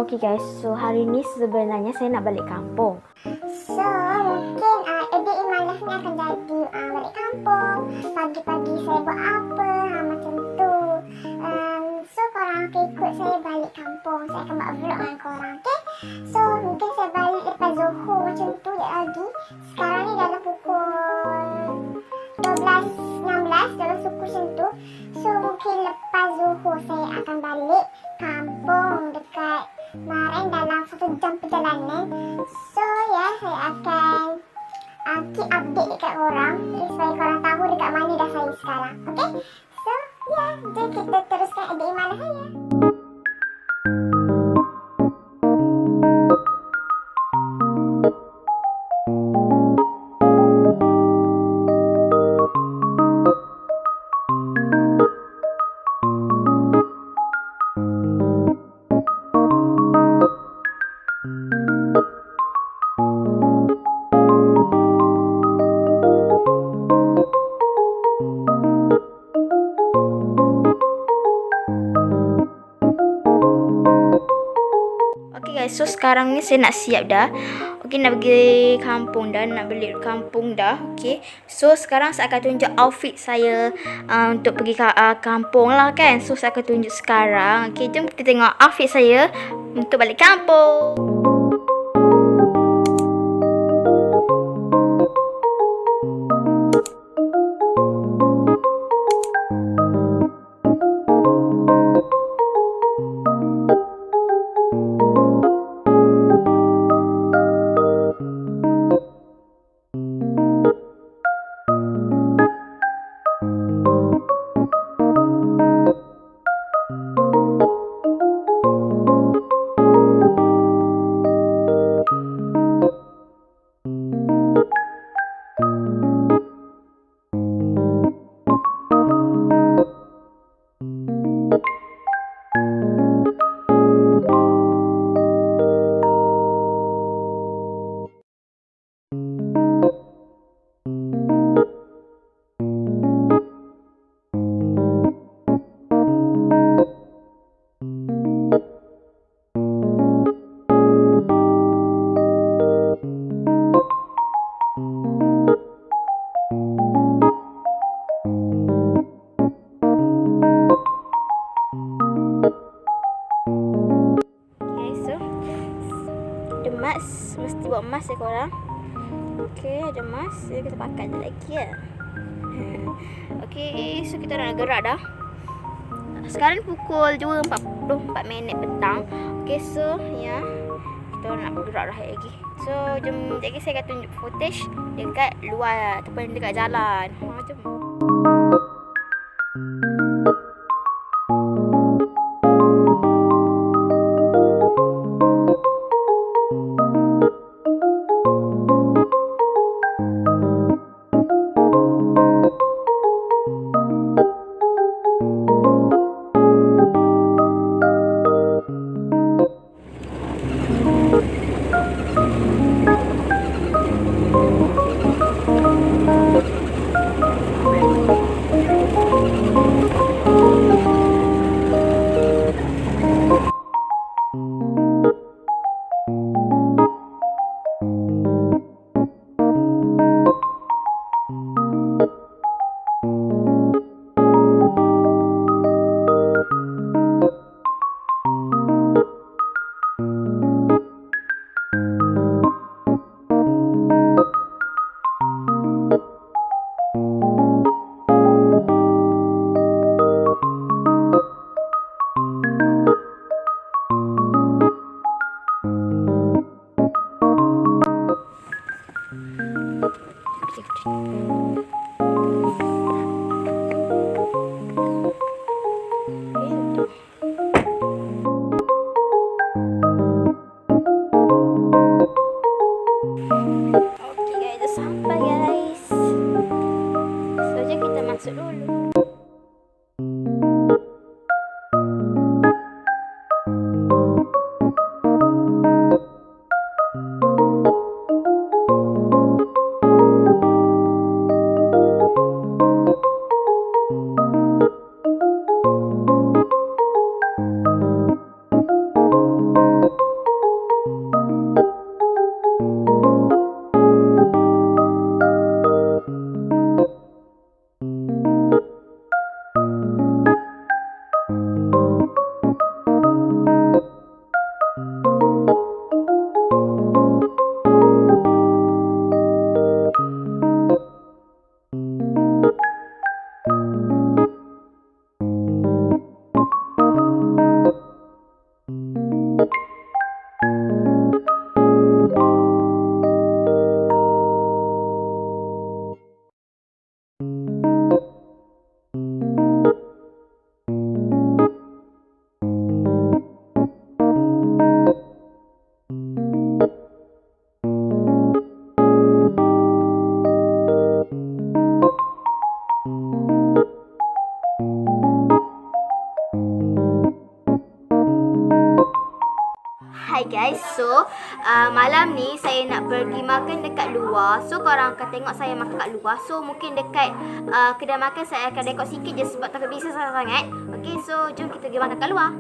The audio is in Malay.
Okay guys, so hari ni sebenarnya saya nak balik kampung. So mungkin edit malas ni akan jadi balik kampung. Pagi-pagi saya buat apa, macam tu. So korang akan ikut saya balik kampung. Saya akan buat vlog dengan korang, okay? So mungkin saya balik lepas Zohor macam tu lagi. Sekarang ni dalam pukul 12.16 dalam suku macam tu. So mungkin lepas Zohor saya akan balik kampung dekat Maren dalam 1 jam perjalanan. So ya, saya akan keep update dekat korang, supaya korang tahu dekat mana dah saya sekarang. Okay? So ya, jom kita teruskan edit malam saya. So sekarang ni saya nak siap dah. Okay, nak pergi kampung dah, nak balik kampung dah. Okay, so sekarang saya akan tunjuk outfit saya untuk pergi kampung lah kan. So saya akan tunjuk sekarang. Okay, jom kita tengok outfit saya untuk balik kampung. Emas, mesti buat emas ya korang. Okay, ada emas, jadi kita pakai je lagi ya. Okay, so kita nak gerak dah. Sekarang pukul 2.44 petang. Okay, so ya, kita nak bergerak dah lagi. So jom, lagi saya akan tunjuk footage dekat luar ataupun dekat jalan. Jom. Hi guys, so malam ni saya nak pergi makan dekat luar. So korang akan tengok saya makan kat luar. So mungkin dekat kedai makan saya akan rekod sikit je sebab takut bisa sangat. Okay, so jom kita pergi makan kat luar.